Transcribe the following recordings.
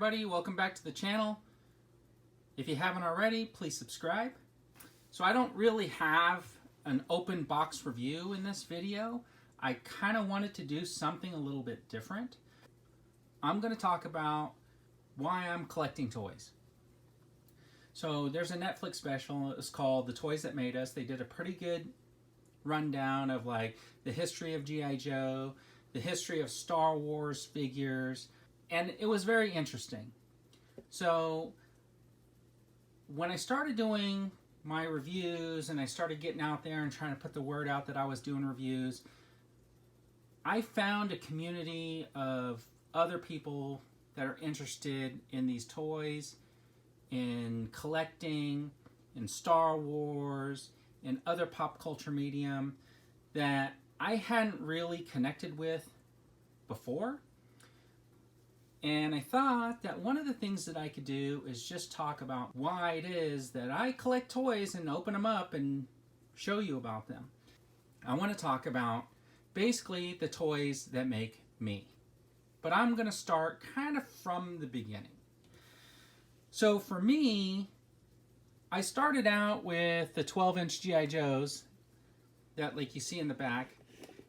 everybody, welcome back to the channel. If you haven't already, please subscribe. So I don't really have an open box review in this video. I kind of wanted to do something a little bit different. I'm going to talk about why I'm collecting toys. So there's a Netflix special, it's called The Toys That Made Us. They did a pretty good rundown of like the history of G.I. Joe, the history of Star Wars figures, and it was very interesting. So when I started doing my reviews and I started getting out there and trying to put the word out that I was doing reviews, I found a community of other people that are interested in these toys, in collecting, in Star Wars, in other pop culture medium that I hadn't really connected with before. And I thought that one of the things that I could do is just talk about why it is that I collect toys and open them up and show you about them. I want to talk about basically the toys that make me. But I'm going to start kind of from the beginning. So for me, I started out with the 12-inch G.I. Joes that like you see in the back.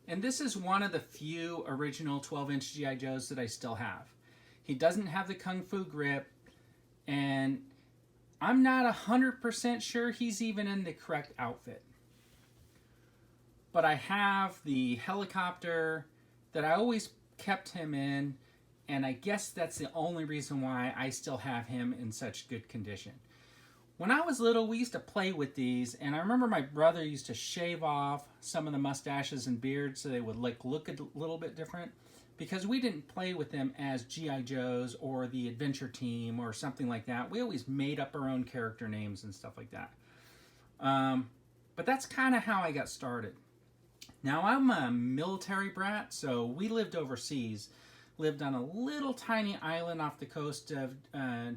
And this is one of the few original 12-inch G.I. Joes that I still have. He doesn't have the Kung Fu grip, and I'm not 100% sure he's even in the correct outfit. But I have the helicopter that I always kept him in, and I guess that's the only reason why I still have him in such good condition. When I was little, we used to play with these, and I remember my brother used to shave off some of the mustaches and beards so they would like look a little bit different, because we didn't play with them as G.I. Joes or the Adventure Team or something like that. We always made up our own character names and stuff like that. But that's kind of how I got started. Now, I'm a military brat, so we lived overseas. Lived on a little tiny island off the coast of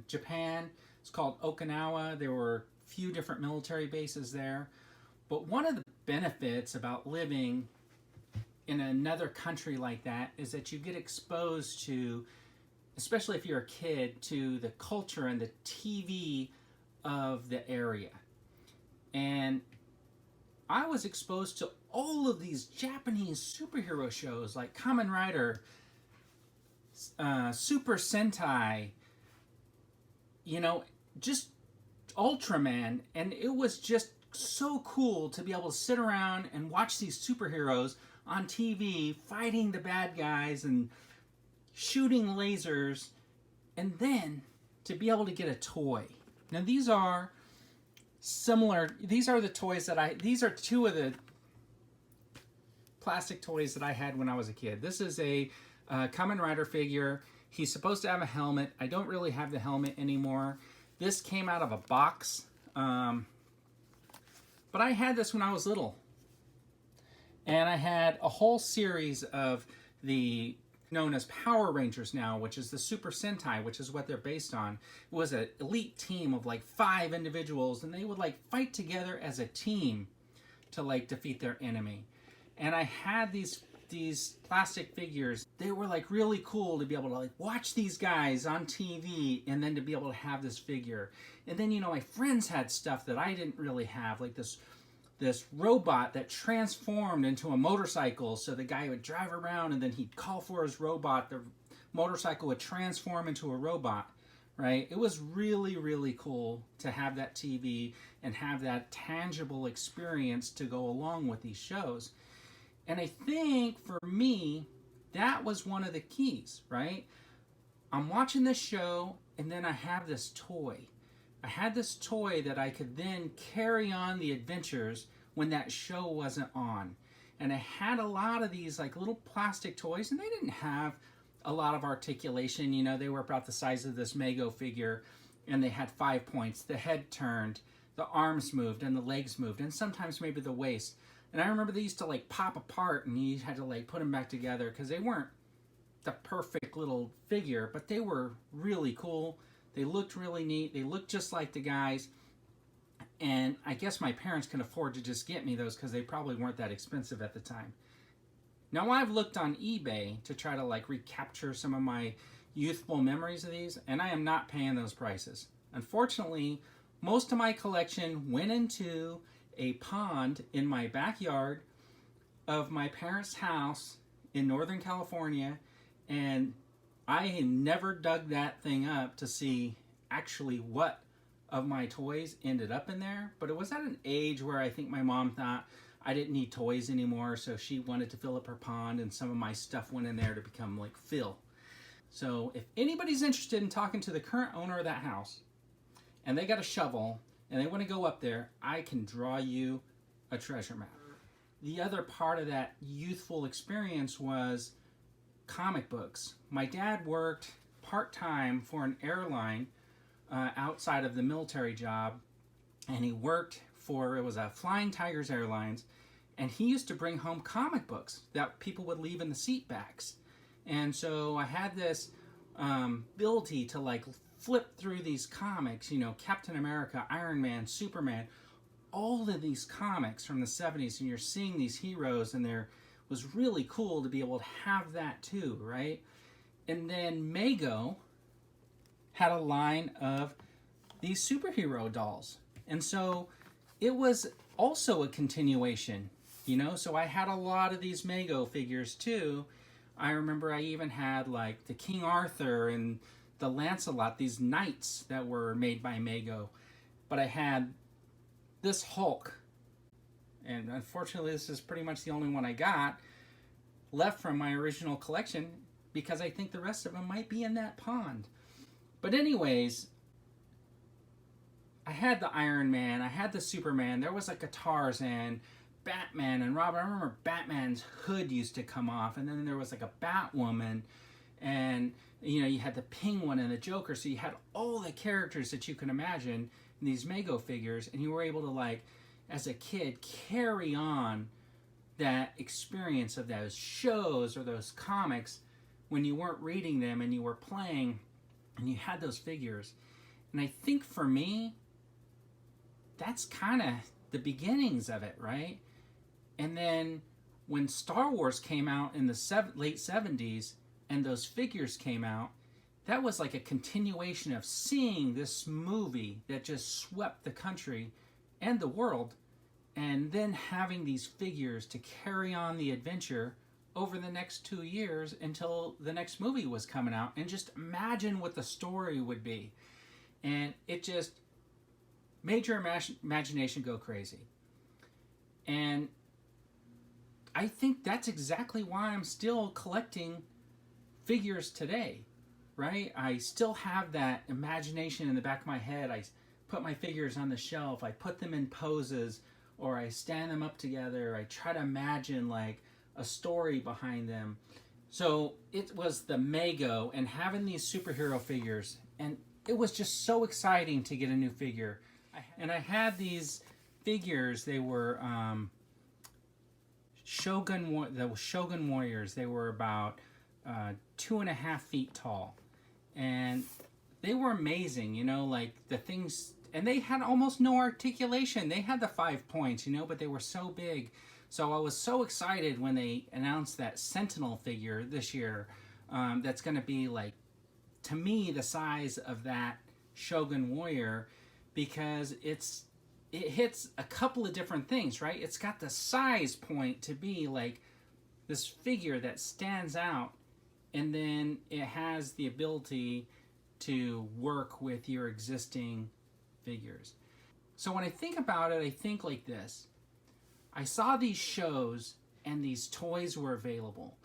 Japan. It's called Okinawa. There were a few different military bases there. But one of the benefits about living in another country like that is that you get exposed to, especially if you're a kid, to the culture and the TV of the area. And I was exposed to all of these Japanese superhero shows like Kamen Rider, Super Sentai, you know, just Ultraman, and it was just so cool to be able to sit around and watch these superheroes on TV fighting the bad guys and shooting lasers, and then to be able to get a toy. Now these are similar, these are the toys that these are two of the plastic toys that I had when I was a kid. This is a Kamen Rider figure. He's supposed to have a helmet. I don't really have the helmet anymore. This came out of a box. But I had this when I was little. And I had a whole series of the known as Power Rangers now, which is the Super Sentai, which is what they're based on. It was an elite team of like 5 individuals, and they would like fight together as a team to like defeat their enemy. And I had these plastic figures. They were like really cool to be able to like watch these guys on TV and then to be able to have this figure. And then, you know, my friends had stuff that I didn't really have, like this robot that transformed into a motorcycle. So the guy would drive around and then he'd call for his robot. The motorcycle would transform into a robot, right? It was really, really cool to have that TV and have that tangible experience to go along with these shows. And I think for me, that was one of the keys, right? I'm watching this show and then I have this toy. I had this toy that I could then carry on the adventures when that show wasn't on. And I had a lot of these like little plastic toys, and they didn't have a lot of articulation. You know, they were about the size of this Mego figure, and they had 5 points. The head turned, the arms moved, and the legs moved, and sometimes maybe the waist. And I remember they used to like pop apart, and you had to like put them back together because they weren't the perfect little figure, but they were really cool. They looked really neat. They looked just like the guys. And I guess my parents can afford to just get me those because they probably weren't that expensive at the time. Now I've looked on eBay to try to like recapture some of my youthful memories of these, and I am not paying those prices. Unfortunately, most of my collection went into a pond in my backyard of my parents' house in Northern California, and I never dug that thing up to see actually what of my toys ended up in there. But it was at an age where I think my mom thought I didn't need toys anymore, so she wanted to fill up her pond, and some of my stuff went in there to become like fill. So if anybody's interested in talking to the current owner of that house, and they got a shovel, and they want to go up there, I can draw you a treasure map. The other part of that youthful experience was comic books. My dad worked part-time for an airline outside of the military job, and he worked for, it was a Flying Tigers Airlines, and he used to bring home comic books that people would leave in the seat backs. And so I had this ability to like flip through these comics, you know, Captain America, Iron Man, Superman, all of these comics from the 70s, and you're seeing these heroes, and there was really cool to be able to have that too, right? And then Mego had a line of these superhero dolls. And so it was also a continuation, you know? So I had a lot of these Mego figures too. I remember I even had like the King Arthur and the Lancelot, these knights that were made by Mego. But I had this Hulk, and unfortunately this is pretty much the only one I got left from my original collection, because I think the rest of them might be in that pond. But anyways, I had the Iron Man, I had the Superman, there was like a Tarzan, Batman, and Robin. I remember Batman's hood used to come off, and then there was like a Batwoman, and you know, you had the Penguin and the Joker, so you had all the characters that you can imagine in these Mego figures, and you were able to, like, as a kid, carry on that experience of those shows or those comics when you weren't reading them and you were playing and you had those figures. And I think for me, that's kind of the beginnings of it, right? And then when Star Wars came out in the late 70s and those figures came out, that was like a continuation of seeing this movie that just swept the country and the world, and then having these figures to carry on the adventure over the next 2 years until the next movie was coming out, and just imagine what the story would be. And it just made your imagination go crazy. And I think that's exactly why I'm still collecting figures today, right? I still have that imagination in the back of my head. I put my figures on the shelf, I put them in poses, or I stand them up together. I try to imagine like a story behind them. So it was the Mego and having these superhero figures, and it was just so exciting to get a new figure. And I had these figures. They were the Shogun Warriors. They were about 2.5 feet tall, and they were amazing, you know, like the things, and they had almost no articulation. They had the 5 points, you know, but they were so big. So I was so excited when they announced that Sentinel figure this year. That's going to be like, to me, the size of that Shogun Warrior, because it hits a couple of different things, right? It's got the size point to be like this figure that stands out, and then it has the ability to work with your existing figures. So when I think about it, I think like this. I saw these shows and these toys were available.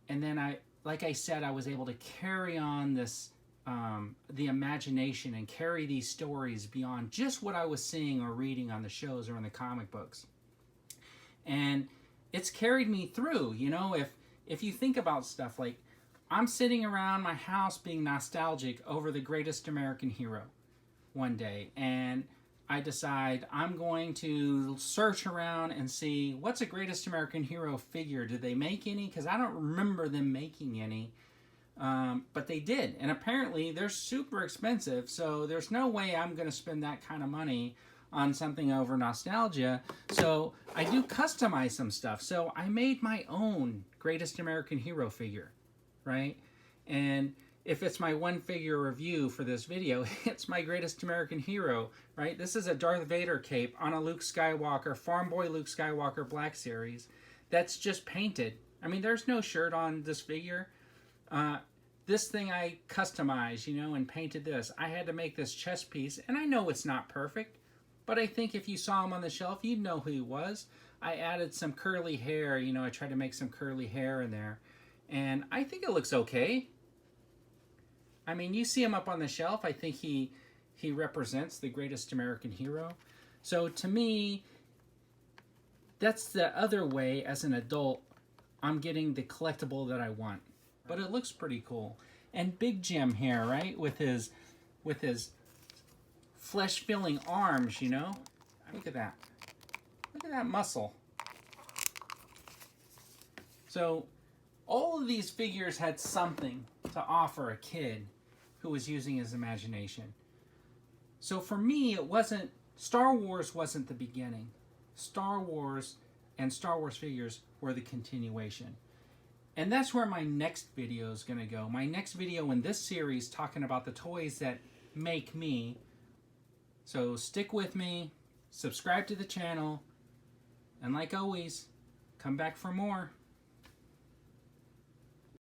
And then like I said, I was able to carry on this, the imagination, and carry these stories beyond just what I was seeing or reading on the shows or in the comic books. And it's carried me through, you know, if you think about stuff like, I'm sitting around my house being nostalgic over the greatest American hero one day, and I decide I'm going to search around and see what's a greatest American hero figure. Did they make any? Because I don't remember them making any, but they did, and apparently they're super expensive, so there's no way I'm going to spend that kind of money on something over nostalgia. So I do customize some stuff. So I made my own greatest American hero figure, right? And if it's my one figure review for this video, it's my Greatest American Hero, right? This is a Darth Vader cape on a Luke Skywalker, Farm Boy Luke Skywalker Black Series that's just painted. I mean, there's no shirt on this figure. This thing I customized, you know, and painted this. I had to make this chest piece, and I know it's not perfect, but I think if you saw him on the shelf, you'd know who he was. I added some curly hair, you know, I tried to make some curly hair in there, and I think it looks okay. I mean, you see him up on the shelf, I think he represents the Greatest American Hero. So to me, that's the other way as an adult I'm getting the collectible that I want. But it looks pretty cool. And Big Jim here, right? With his flesh-filling arms, you know? Look at that. Look at that muscle. So all of these figures had something to offer a kid who was using his imagination. So for me, it wasn't, Star Wars wasn't the beginning. Star Wars and Star Wars figures were the continuation. And that's where my next video is going to go. My next video in this series talking about the toys that make me. So stick with me, subscribe to the channel, and like always, come back for more.